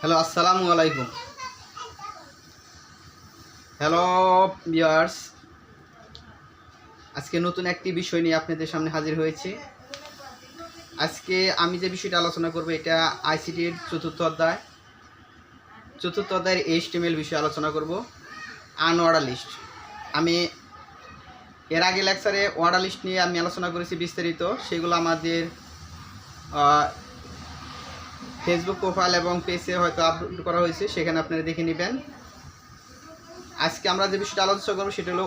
Hello, আসসালামু আলাইকুম। Hello viewers, আজকে নতুন একটি বিষয় নিয়ে আপনাদের সামনে হাজির হয়েছি। আজকে আমি যে বিষয়টা আলোচনা করব এটা আইসিটির চতুর্থ অধ্যায়ের HTML বিষয়ে আলোচনা করব। Unordered list. আমি এর আগে লেকচারে অর্ডার লিস্ট নিয়ে আমি আলোচনা করেছি বিস্তারিত। সেগুলো আমাদের ফেসবুক প্রোফাইল এবং পেজে হয়তো আপলোড করা হয়েছে, সেখানে আপনারা দেখে নেবেন। আজকে আমরা যে বিষয়টা আলোচনা করবো সেটা হলো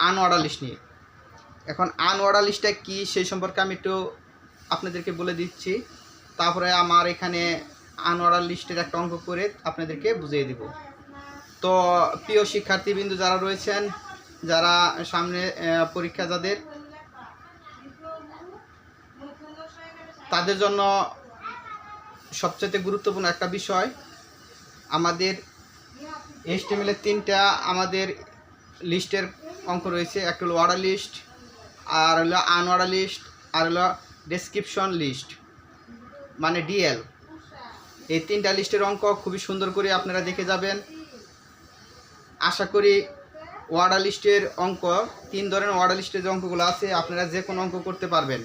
আনঅর্ডার লিস্ট নিয়ে। এখন আনঅর্ডার লিস্টটা কী সেই সম্পর্কে আমি একটু আপনাদেরকে বলে দিচ্ছি। তারপরে আমার এখানে আনঅর্ডার লিস্টের একটা অঙ্ক করে আপনাদেরকে বুঝিয়ে দিব। তো প্রিয় শিক্ষার্থীবৃন্দ যারা রয়েছেন, যারা সামনে পরীক্ষা যাদের, তাদের জন্য সবচেয়ে গুরুত্বপূর্ণ একটা বিষয়, আমাদের HTML এর তিনটা আমাদের লিস্টের অঙ্ক রয়েছে। একটা হলো অর্ডার লিস্ট, আর হলো আনঅর্ডার লিস্ট, আর হলো ডেসক্রিপশন লিস্ট মানে ডিএল। এই তিনটা লিস্টের অঙ্ক খুবই সুন্দর করে আপনারা দেখে যাবেন। আশা করি অর্ডার লিস্টের অঙ্ক, তিন ধরনের অর্ডার লিস্টের যে অঙ্কগুলো আছে আপনারা যে কোনো অঙ্ক করতে পারবেন।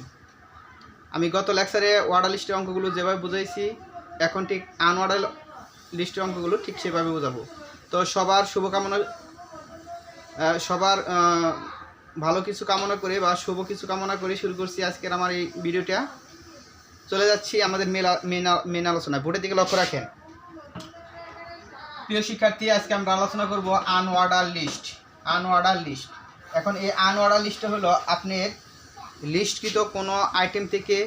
আমি গত লেকচারে অর্ডার লিস্টের অঙ্কগুলো যেভাবে বুঝাইছি, এখন ঠিক আনঅর্ডার লিস্টের অঙ্কগুলো ঠিক সেভাবে বোঝাবো। তো সবার শুভকামনা, সবার ভালো কিছু কামনা করে বা শুভ কিছু কামনা করে শুরু করছি আজকের আমার এই ভিডিওটা। চলে যাচ্ছি আমাদের মেন আলোচনায়। বোর্ডের দিকে লক্ষ্য রাখেন প্রিয় শিক্ষার্থী। আজকে আমরা আলোচনা করব আনঅর্ডার লিস্ট। এখন এই আনঅর্ডার লিস্টটা হলো আপনার লিস্টকৃত কোনো আইটেম থেকে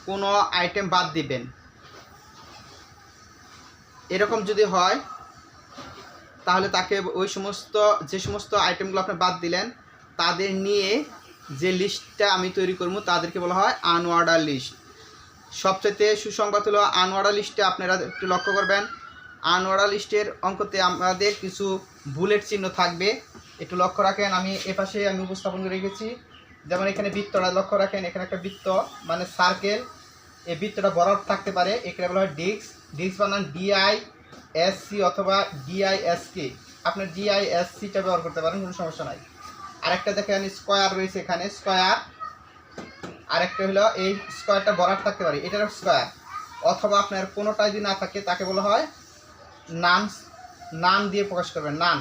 কোনো আইটেম বাদ দিবেন। এরকম যদি হয় তাহলে তাকে যে সমস্ত আইটেমগুলো আপনি বাদ দিলেন তাদের নিয়ে যে লিস্টটা আমি তৈরি করব তাদেরকে বলা হয় আনঅর্ডার লিস্ট। সবচেয়ে সুসংবাদ হলো আনঅর্ডার লিস্টে আপনারা একটু লক্ষ্য করবেন, আনঅর্ডার লিস্টের অঙ্কতে আমাদের কিছু বুলেট চিহ্ন থাকবে, একটু লক্ষ্য রাখেন। আমি এপাশে আমি উপস্থাপন করে রেখেছি। যেমন এখানে বৃত্তটা লক্ষ্য রাখেন, এখানে একটা বৃত্ত মানে সার্কেল, এই বৃত্তটা বরাবর থাকতে পারে, এখানে বলা হয় ডিস্ক বানান DISC অথবা DISK। আপনার DISCটা ব্যবহার করতে পারেন, কোনো সমস্যা নাই। আরেকটা দেখেন স্কোয়ার রয়েছে, এখানে স্কোয়ার। আরেকটা হলো এই স্কোয়ারটা বরাবর থাকতে পারে, এটার স্কোয়ার। অথবা আপনার কোনোটাই যদি না থাকে তাকে বলা হয় নান দিয়ে প্রকাশ করবেন। নান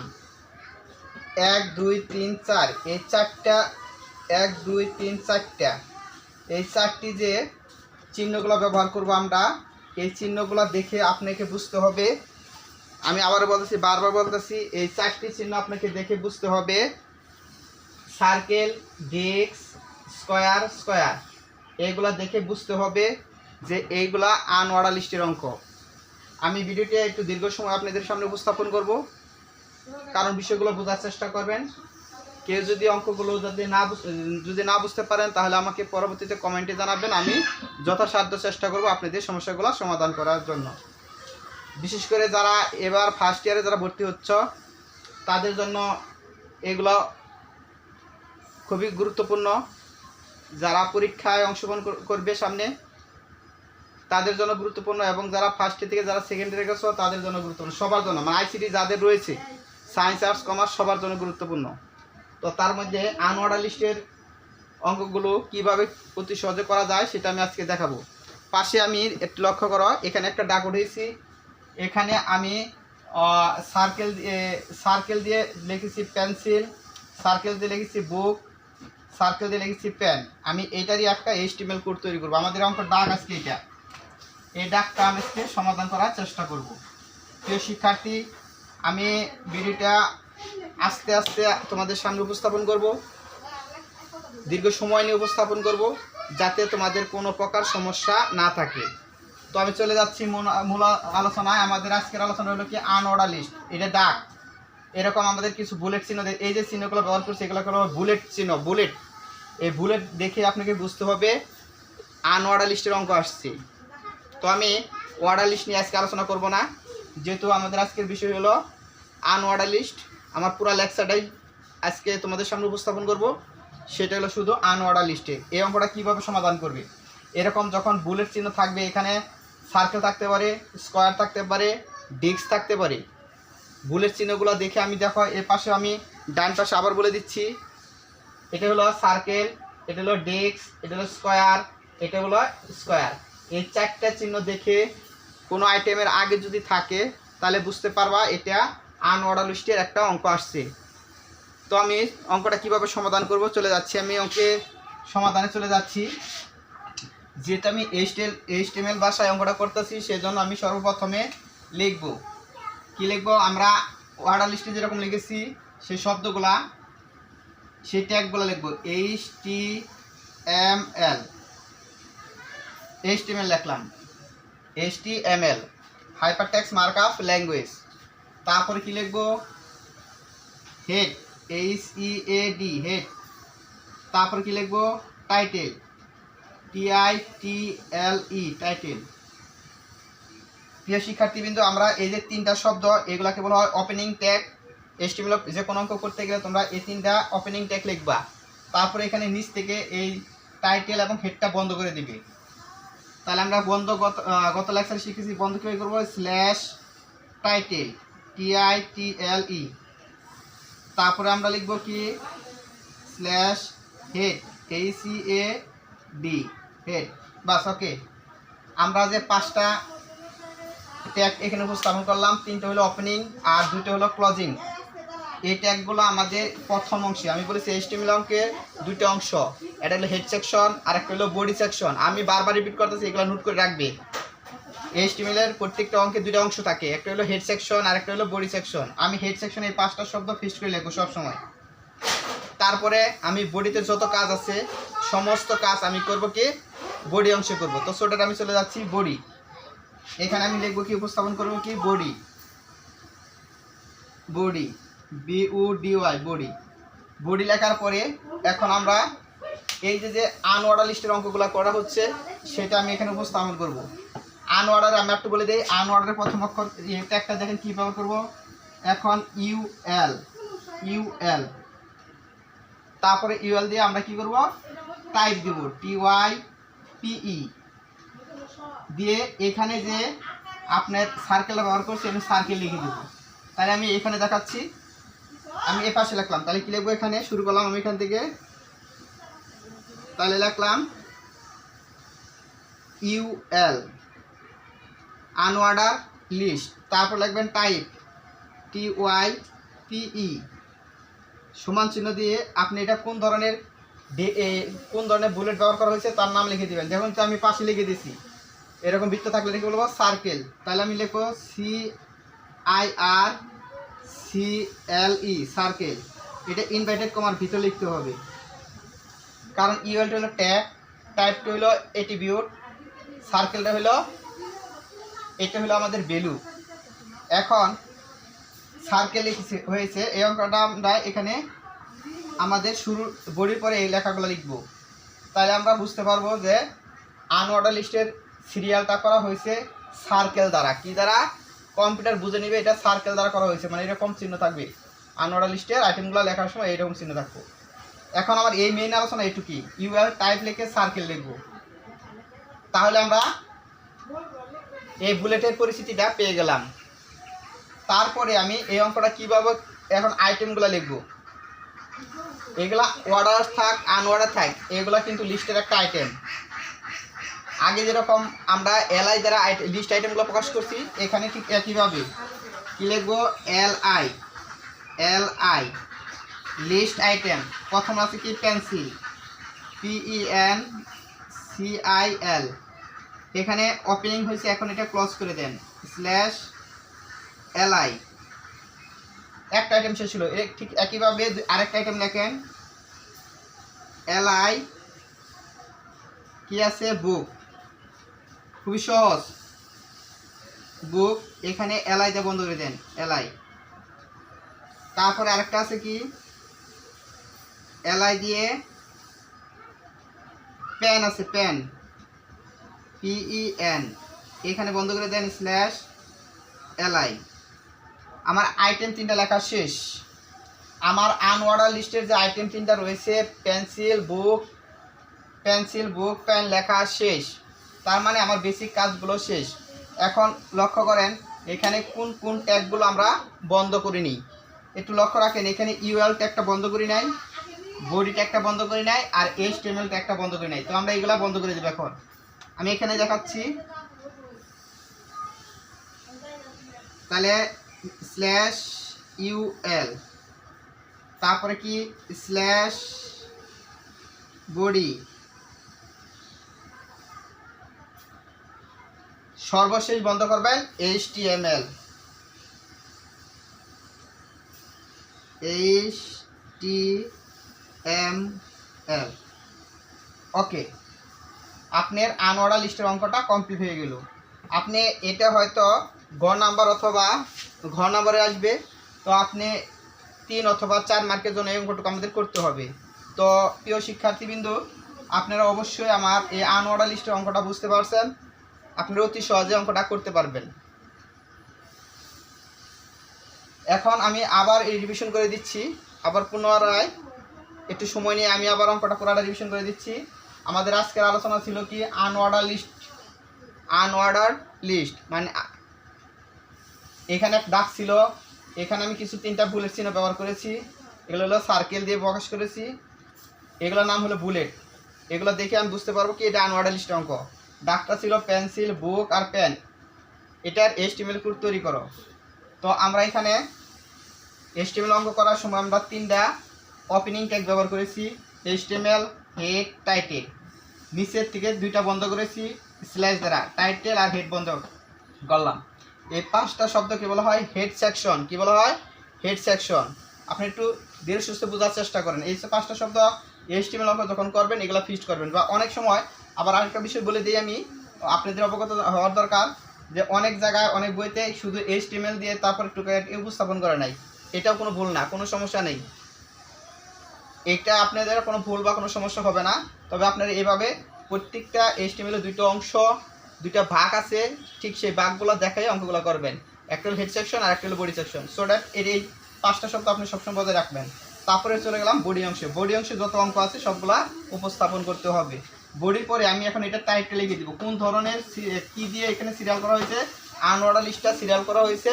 1 2 3 4, এই চারটা 1 2 3 4টা, এই চারটি যে চিহ্নগুলো ব্যবহার করব আমরা, এই চিহ্নগুলো দেখে আপনাকে বুঝতে হবে। আমি আবারও বলতেছি, বারবার বলতেছি, এই চারটি চিহ্ন আপনাকে দেখে বুঝতে হবে। সার্কেল, ডিস্ক, স্কোয়ার, এইগুলা দেখে বুঝতে হবে যে এইগুলা আনঅর্ডার লিস্টের অঙ্ক। আমি ভিডিওটা একটু দীর্ঘ সময় আপনাদের সামনে উপস্থাপন করব, কারণ বিষয়গুলো বোঝার চেষ্টা করবেন। কেউ যদি অঙ্কগুলো যদি না বুঝতে পারেন তাহলে আমাকে পরবর্তীতে কমেন্টে জানাবেন, আমি যথাসাধ্য চেষ্টা করব আপনাদের সমস্যাগুলো সমাধান করার জন্য। বিশেষ করে যারা এবার ফার্স্ট ইয়ারে যারা ভর্তি হচ্ছে তাদের জন্য এগুলো খুবই গুরুত্বপূর্ণ। যারা পরীক্ষায় অংশগ্রহণ করবে সামনে তাদের জন্য গুরুত্বপূর্ণ, এবং যারা ফার্স্ট ইয়ার থেকে যারা সেকেন্ড ইয়ারে গেছে তাদের জন্য গুরুত্বপূর্ণ, সবার জন্য, মানে আইসিটি যাদের রয়েছে, সায়েন্স, আর্টস, কমার্স সবার জন্য গুরুত্বপূর্ণ। তো তার মধ্যে আনঅর্ডার লিস্টের অঙ্কগুলো কিভাবে অতি সহজে করা যায় সেটা আমি আজকে দেখাবো। পাশে আমি একটু লক্ষ্য করো, এখানে একটা দাগ উঠেছি, এখানে আমি সার্কেল দিয়ে লিখেছি পেন্সিল, সার্কেল দিয়ে লিখেছি বুক, সার্কেল দিয়ে লিখেছি পেন। আমি এইটারই একটা HTML কোড তৈরি করবো। আমাদের অঙ্ক দাগ আজকে এটা, এই দাগটা আমি আজকে সমাধান করার চেষ্টা করব। প্রিয় শিক্ষার্থী, আমি ভিডিওটা আস্তে আস্তে তোমাদের সামনে উপস্থাপন করব, দীর্ঘ সময় নিয়ে উপস্থাপন করব, যাতে তোমাদের কোনো প্রকার সমস্যা না থাকে। তো আমি চলে যাচ্ছি মূল আলোচনায়। আমাদের আজকের আলোচনা হলো কি আনঅর্ডার লিস্ট। এটা দাগ, এরকম আমাদের কিছু বুলেট চিহ্ন, এই যে চিহ্নগুলো ব্যবহার করছি এগুলো হলো বুলেট চিহ্ন, বুলেট। এই বুলেট দেখে আপনাকে বুঝতে হবে আনঅর্ডার লিস্টের অঙ্ক আসছে। তো আমি অর্ডার লিস্ট নিয়ে আজকে আলোচনা করব না, যেহেতু আমাদের আজকের বিষয় হলো আনঅর্ডার লিস্ট। আমার পুরো লেকচারটাই আজকে তোমাদের সামনে উপস্থাপন করব, সেটা হলো শুধু আনঅর্ডার লিস্টে এই অঙ্কটা কীভাবে সমাধান করবে। এরকম যখন বুলেট চিহ্ন থাকবে, এখানে সার্কেল থাকতে পারে, স্কোয়ার থাকতে পারে, ডিস্ক থাকতে পারে। বুলেট চিহ্নগুলো দেখে আমি দেখো এর পাশে আমি ডান পাশে আবার বলে দিচ্ছি। এটা হলো সার্কেল, এটা হলো ডিস্ক, এটা হলো স্কোয়ার, এটা হলো স্কোয়ার। এই চারটা চিহ্ন দেখে কোনো আইটেমের আগে যদি থাকে তাহলে বুঝতে পারবা এটা আনঅর্ডার লিস্টের একটা অঙ্ক আসছে। তো আমি অঙ্কটা কিভাবে সমাধান করব চলে যাচ্ছি, আমি অঙ্কের সমাধানে চলে যাচ্ছি। যেহেতু আমি HTML ভাষায় অঙ্কটা করতেছি সেজন্য আমি সর্বপ্রথমে লিখব, কি লিখব, আমরা অর্ডার লিস্টে যেরকম লিখেছি সেই শব্দগুলা, সেই ট্যাগগুলো লিখব। HTML লিখলাম, HTML হাইপারটেক্সট মার্কআপ ল্যাঙ্গুয়েজ। তারপরে কি লিখব, হেড, HEAD হেড। তারপরে কি লিখব, টাইটেল, TITLE টাইটেল। প্রিয় শিক্ষার্থীবৃন্দ, আমরা এই যে তিনটা শব্দ এগুলাকে বলা হয় ওপেনিং ট্যাগ। HTML যে কোনো অঙ্ক করতে গেলে তোমরা এই তিনটা ওপেনিং ট্যাগ লিখবা। তারপরে এখানে নিচ থেকে এই টাইটেল এবং হেডটা বন্ধ করে দিবে। তাহলে আমরা বন্ধ গত লেকচারে শিখেছি বন্ধ কীভাবে করবো, স্ল্যাশ টাইটেল, TITLE। তারপরে আমরা লিখব কি, স্ল্যাশ হেড, HEAD হেড। বাস, ওকে। আমরা যে পাঁচটা ট্যাগ এখানে উপস্থাপন করলাম, তিনটা হলো ওপেনিং আর দুটো হলো ক্লোজিং। এই ট্যাগগুলো আমাদের প্রথম অংশে, আমি বলেছি HTML অঙ্কের দুটো অংশ, এটা হলো হেড সেকশন আর একটা হলো বডি সেকশন। আমি বারবার রিপিট করতেছি, এগুলো নোট করে রাখবে। HTML এর প্রত্যেকটা অঙ্কে দুটো অংশ থাকে, একটা হলো হেড সেকশন আর একটা হলো বডি সেকশন। আমি হেড সেকশনে এই পাঁচটা শব্দ ফিক্সড করে লিখবো সবসময়। তারপরে আমি বডিতে যত কাজ আছে সমস্ত কাজ আমি করব কি, বডি অংশে করব। তো ছোটটা আমি চলে যাচ্ছি বডি, এখানে আমি লিখবো কি, উপস্থাপন করব কি, body, body, BODY body. Body লেখার পরে এখন আমরা এই যে আনঅর্ডার লিস্টের অঙ্কগুলো করা হচ্ছে সেটা আমি এখানে উপস্থাপন করব। আনঅর্ডারে আমি একটু বলে দিই, আনঅর্ডারের প্রথম অক্ষর একটা দেখেন কী ব্যবহার করব। এখন UL, তারপরে UL দিয়ে আমরা কি করব, টাইপ দেব, TYPE দিয়ে এখানে যে আপনার সার্কেল ব্যবহার করছি আমি সার্কেল লিখে দেবো। তাহলে আমি এখানে দেখাচ্ছি, আমি এ পাশে লিখলাম, তাহলে কি লিখবো, এখানে শুরু করলাম আমি এখান থেকে, তাহলে লিখলাম UL আনঅর্ডার লিস্ট। তারপর লিখবেন টাইপ, TYPE সমান চিহ্ন দিয়ে আপনি এটা কোন ধরনের বুলেট ব্যবহার করা হয়েছে তার নাম লিখে দিবেন। যেমন তো আমি পাশে লিখে দিছি, এরকম বৃত্ত থাকলে লিখে বলবো সার্কেল, তাহলে আমি লিখবো CIRCLE সার্কেল। এটা ইনভার্টেড কমার ভিতরে লিখতে হবে, কারণ ULটা হলো ট্যাগ, টাইপটা হলো অ্যাট্রিবিউট, সার্কেলটা হলো, এটা হলো আমাদের ভ্যালু। এখন সার্কেল হয়েছে, এই অঙ্কটা আমরা এখানে আমাদের শুরু বডির পরে এই লেখাগুলো লিখব। তাহলে আমরা বুঝতে পারবো যে আনঅর্ডার লিস্টের সিরিয়ালটা করা হয়েছে সার্কেল দ্বারা। কি দ্বারা, কম্পিউটার বুঝে নেবে এটা সার্কেল দ্বারা করা হয়েছে, মানে এরকম চিহ্ন থাকবে। আনঅর্ডার লিস্টের আইটেমগুলো লেখার সময় এইরকম চিহ্ন থাকবে। এখন আমার এই মেইন আলোচনা এইটুকুই, UL টাইপ লিখে সার্কেল লিখব। তাহলে আমরা এই বুলেটের পরিস্থিতিটা পেয়ে গেলাম। তারপরে আমি এই অঙ্কটা কীভাবে এখন আইটেমগুলো লিখব, এগুলা অর্ডার থাক আনঅর্ডার থাক এগুলা কিন্তু লিস্টের একটা আইটেম। আগে যেরকম আমরা LI দ্বারা লিস্ট আইটেমগুলো প্রকাশ করছি, এখানে ঠিক একইভাবে কি লিখবো, LI লিস্ট আইটেম। প্রথম আছে কি, পেন্সিল, PENCIL। এখানে ওপেনিং হয়েছে, এখন এটা ক্লোজ করে দেন, স্ল্যাশ LI। একটা আইটেম শেষ ছিল, ঠিক একইভাবে আরেকটা আইটেম লেখেন, LI কি আছে, বুক, খুবই সহজ, বুক, এখানে LI দিয়ে বন্ধ করে দেন, LI। তারপরে আরেকটা আছে কি, LI দিয়ে পেন আছে, পেন, PEN, এখানে বন্ধ করে দেন, স্ল্যাশ LI। আমার আইটেম তিনটা লেখা শেষ। আমার আনঅর্ডার লিস্টের যে আইটেম তিনটা রয়েছে, পেন্সিল, বুক, পেন লেখা শেষ। তার মানে আমার বেসিক কাজগুলো শেষ। এখন লক্ষ্য করেন এখানে কোন কোন ট্যাগগুলো আমরা বন্ধ করে নিই, একটু লক্ষ্য রাখেন। এখানে ইউএল ট্যাগটা বন্ধ করি নাই, বডি ট্যাগটা বন্ধ করি নাই, আর এইচটিএমএল ট্যাগটা বন্ধ করি নাই। তো আমরা এগুলা বন্ধ করে দেবো। এখন আমি এখানে দেখাচ্ছি, তাহলে স্ল্যাশ ইউএল, তারপরে কি স্ল্যাশ বডি, সর্বশেষ বন্ধ করবেন এইচটিএমএল, এইচটিএমএল। ওকে, আপনার আনঅর্ডার লিস্টের অঙ্কটা কমপ্লিট হয়ে গেল। আপনি এটা হয়তো গ নাম্বার অথবা ঘ নাম্বারে আসবে, তো আপনি 3 অথবা 4 মার্কের জন্য এই অঙ্কটুকু আমাদের করতে হবে। তো প্রিয় শিক্ষার্থীবৃন্দ, আপনারা অবশ্যই আমার এই আনঅর্ডার লিস্টের অঙ্কটা বুঝতে পারছেন, আপনারা অতি সহজে অঙ্কটা করতে পারবেন। এখন আমি আবার এই রিভিশন করে দিচ্ছি, আবার পুনরায় একটু সময় নিয়ে আমি আবার অঙ্কটা পুরোটা রিভিশন করে দিচ্ছি। আমাদের আজকের আলোচনা ছিল কি আনঅর্ডার লিস্ট। আনঅর্ডার লিস্ট মানে এখানে একটা দাগ ছিল, এখানে আমি কিছু 3টা বুলেট চিহ্ন ব্যবহার করেছি, এগুলো হলো সার্কেল দিয়ে প্রকাশ করেছি, এগুলোর নাম হলো বুলেট। এগুলো দেখে আমি বুঝতে পারবো কি এটা আনঅর্ডার লিস্ট অঙ্ক। দাগটা ছিল পেন্সিল, বুক আর পেন, এটার এইচটিএমএল কোড তৈরি করো। তো আমরা এখানে এইচটিএমএল অঙ্ক করার সময় আমরা 3টা ওপেনিং ট্যাগ ব্যবহার করেছি, এইচটিএমএল, হেড, টাইটেল। নিচের থেকে 2টা বন্ধ করেছি স্ল্যাশ দ্বারা, টাইটেল আর হেড বন্ধ করলাম। এই 5টা শব্দকে বলা হয় হেড সেকশন। কি বলা হয়? Head section. আপনি একটু ধীরে সুস্থে বোঝার চেষ্টা করেন। এই 5টা শব্দ এইচটিএমএল অঙ্ক যখন করবেন এগুলো ফিক্সড করবেন। বা অনেক সময় আবার আরেকটা বিষয় বলে দিই আমি, আপনাদের অবগত হওয়ার দরকার যে অনেক জায়গায় অনেক বইতে শুধু এইচটিএমএল দিয়ে তারপর একটু উপস্থাপন করে নাই। এটাও কোনো ভুল না, কোনো সমস্যা নেই। এটা আপনাদের কোনো ভুল বা কোনো সমস্যা হবে না। তবে আপনারা এইভাবে প্রত্যেকটা এইচটিএমএল 2টো অংশ, 2টা ভাগ আছে, ঠিক সেই ভাগগুলো দেখাই অঙ্কগুলো করবেন। একটা হলো হেড সেকশন আর একটা হলো বডি সেকশন। সো দ্যাট এই 5টা শব্দ আপনি সবসময় বজায় রাখবেন। তারপরে চলে গেলাম বডি অংশে। বডি অংশে যত অঙ্ক আছে সবগুলা উপস্থাপন করতে হবে। বডির পরে আমি এখন এটা টাইটেল লিখে দিব, কোন ধরনের কি দিয়ে এখানে সিরিয়াল করা হয়েছে। আনঅর্ডার লিস্টটা সিরিয়াল করা হয়েছে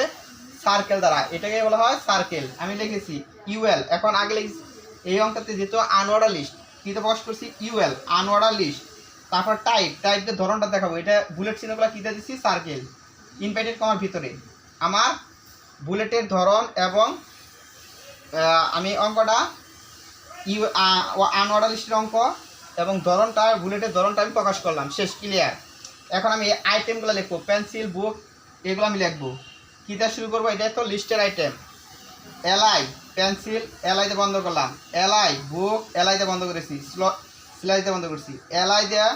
সার্কেল দ্বারা, এটাকে বলা হয় সার্কেল। আমি লিখেছি ইউএল। এখন আগে লিখেছি এই অঙ্কতে যেহেতু আনঅর্ডার লিস্ট, কিতে প্রকাশ করছি ইউএল, আনঅর্ডার লিস্ট। তারপর টাইপের ধরনটা দেখাবো, এটা বুলেট চিহ্নগুলো কিতে দিচ্ছি সার্কেল, ইনভার্টেড কমার ভিতরে আমার বুলেটের ধরন, এবং আমি অঙ্কটা আনঅর্ডার লিস্টের অঙ্ক এবং ধরনটা, বুলেটের ধরনটা আমি প্রকাশ করলাম। শেষ, ক্লিয়ার। এখন আমি আইটেমগুলো লিখবো, পেন্সিল, বুক, এগুলো আমি লিখবো। কিতা শুরু করবো, এটা তো লিস্টের আইটেম। এলআই, পেন্সিল, এলআইতে বন্ধ করলাম। এলআই, বুক, এলআইতে বন্ধ করেছি। স্লাইতে বন্ধ করছি। এলআই দেওয়া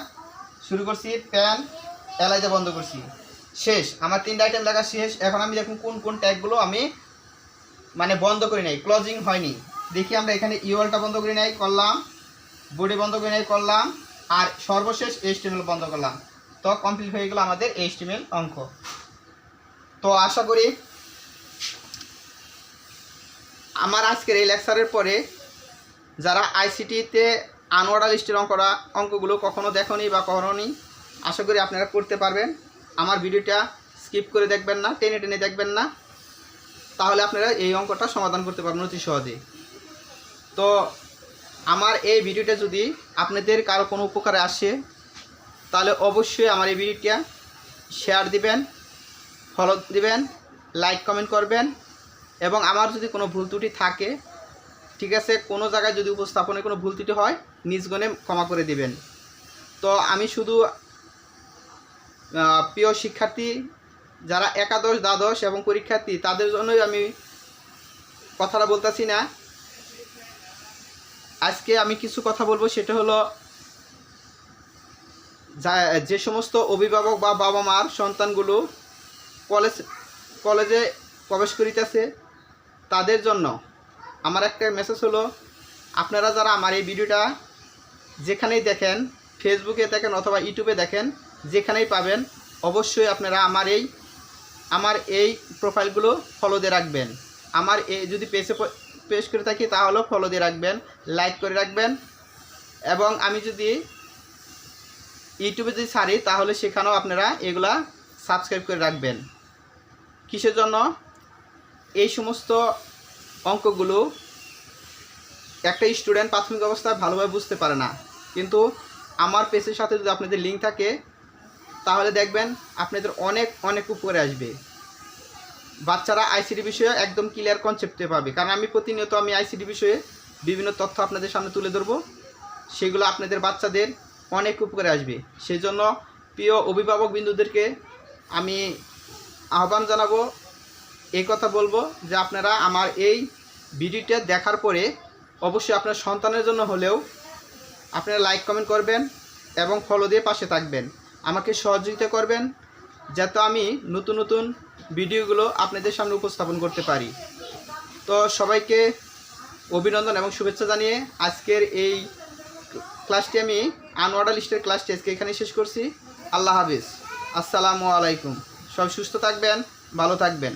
শুরু করছি, পেন, এলআইতে বন্ধ করছি। শেষ, আমার 3টা আইটেম লেখা শেষ। এখন আমি দেখুন কোন কোন ট্যাগগুলো আমি মানে বন্ধ করি নাই, ক্লোজিং হয়নি। দেখি আমরা এখানে ইউএলটা বন্ধ করি নাই, করলাম। বডি বন্ধ করি নাই, করলাম। আর সর্বশেষ এইচটিএমএল বন্ধ করলাম। তো কমপ্লিট হয়ে গেল আমাদের এইচটিএমএল অঙ্ক। তো আশা করি আমার আজকের এই লেকচারের পরে যারা আইসিটিতে আনঅর্ডার লিস্টের অঙ্কগুলো কখনো দেখনি বা কখনো, আশা করি আপনারা করতে পারবেন। আমার ভিডিওটা স্কিপ করে দেখবেন না, টেনে টেনে দেখবেন না, তাহলে আপনারা এই অঙ্কটা সমাধান করতে পারবেন অতি সহজে। তো আমার এই ভিডিওটা যদি আপনাদের কারো কোনো উপকারে আসে, তাহলে অবশ্যই আমার এই ভিডিওটা শেয়ার দিবেন, ফলো দিবেন, লাইক কমেন্ট করবেন। এবং আমার যদি কোনো ভুল ত্রুটি থাকে, ঠিক আছে, কোনো জায়গায় যদি উপস্থাপনে কোনো ভুল ত্রুটি হয়, নিজ গুণে ক্ষমা করে দিবেন। তো আমি শুধু প্রিয় শিক্ষার্থী যারা একাদশ, দ্বাদশ এবং পরীক্ষার্থী, তাদের জন্যই আমি কথাটা বলতেছি না। আজকে আমি কিছু কথা বলবো, সেটা হলো যে সমস্ত অভিভাবক বা বাবা মার সন্তানগুলো কলেজে প্রবেশ করিতেছে, তাদের জন্য আমার একটা মেসেজ হলো, আপনারা যারা আমার এই ভিডিওটা যেখানেই দেখেন, ফেসবুকে দেখেন অথবা ইউটিউবে দেখেন, যেখানেই পাবেন, অবশ্যই আপনারা আমার এই প্রোফাইলগুলো ফলো দিয়ে রাখবেন। আমার এই যদি পেজ করে থাকি তাহলেও ফলো দিয়ে রাখবেন, লাইক করে রাখবেন। এবং আমি যদি ইউটিউবে যদি ছাড়ি তাহলে সেখানেও আপনারা এগুলা সাবস্ক্রাইব করে রাখবেন। কিসের জন্য? এই সমস্ত অঙ্কগুলো একটা স্টুডেন্ট প্রাথমিক অবস্থায় ভালোভাবে বুঝতে পারে না, কিন্তু আমার পেজের সাথে যদি আপনাদের লিঙ্ক থাকে তাহলে দেখবেন আপনাদের অনেক অনেক উপরে আসবে। বাচ্চারা আইসিটি বিষয়ে একদম ক্লিয়ার কনসেপ্টে পাবে, কারণ আমি প্রতিনিয়ত আইসিটি বিষয়ে বিভিন্ন তথ্য আপনাদের সামনে তুলে ধরবো, সেগুলো আপনাদের বাচ্চাদের অনেক উপকারে আসবে। সেই জন্য প্রিয় অভিভাবক বিন্দুদেরকে আমি আহ্বান জানাবো, এই কথা বলবো যে আপনারা আমার এই ভিডিওটা দেখার পরে অবশ্যই আপনার সন্তানের জন্য হলেও আপনারা লাইক কমেন্ট করবেন এবং ফলো দিয়ে পাশে থাকবেন, আমাকে সহযোগিতা করবেন যাতে আমি নতুন নতুন ভিডিওগুলো আপনাদের সামনে উপস্থাপন করতে পারি। তো সবাইকে অভিনন্দন এবং শুভেচ্ছা জানিয়ে আজকের এই ক্লাসটি আমি আনঅর্ডার লিস্টের ক্লাসটি আজকে এখানে শেষ করছি। আল্লাহ হাফিজ, আসসালামু আলাইকুম। সব সুস্থ থাকবেন, ভালো থাকবেন।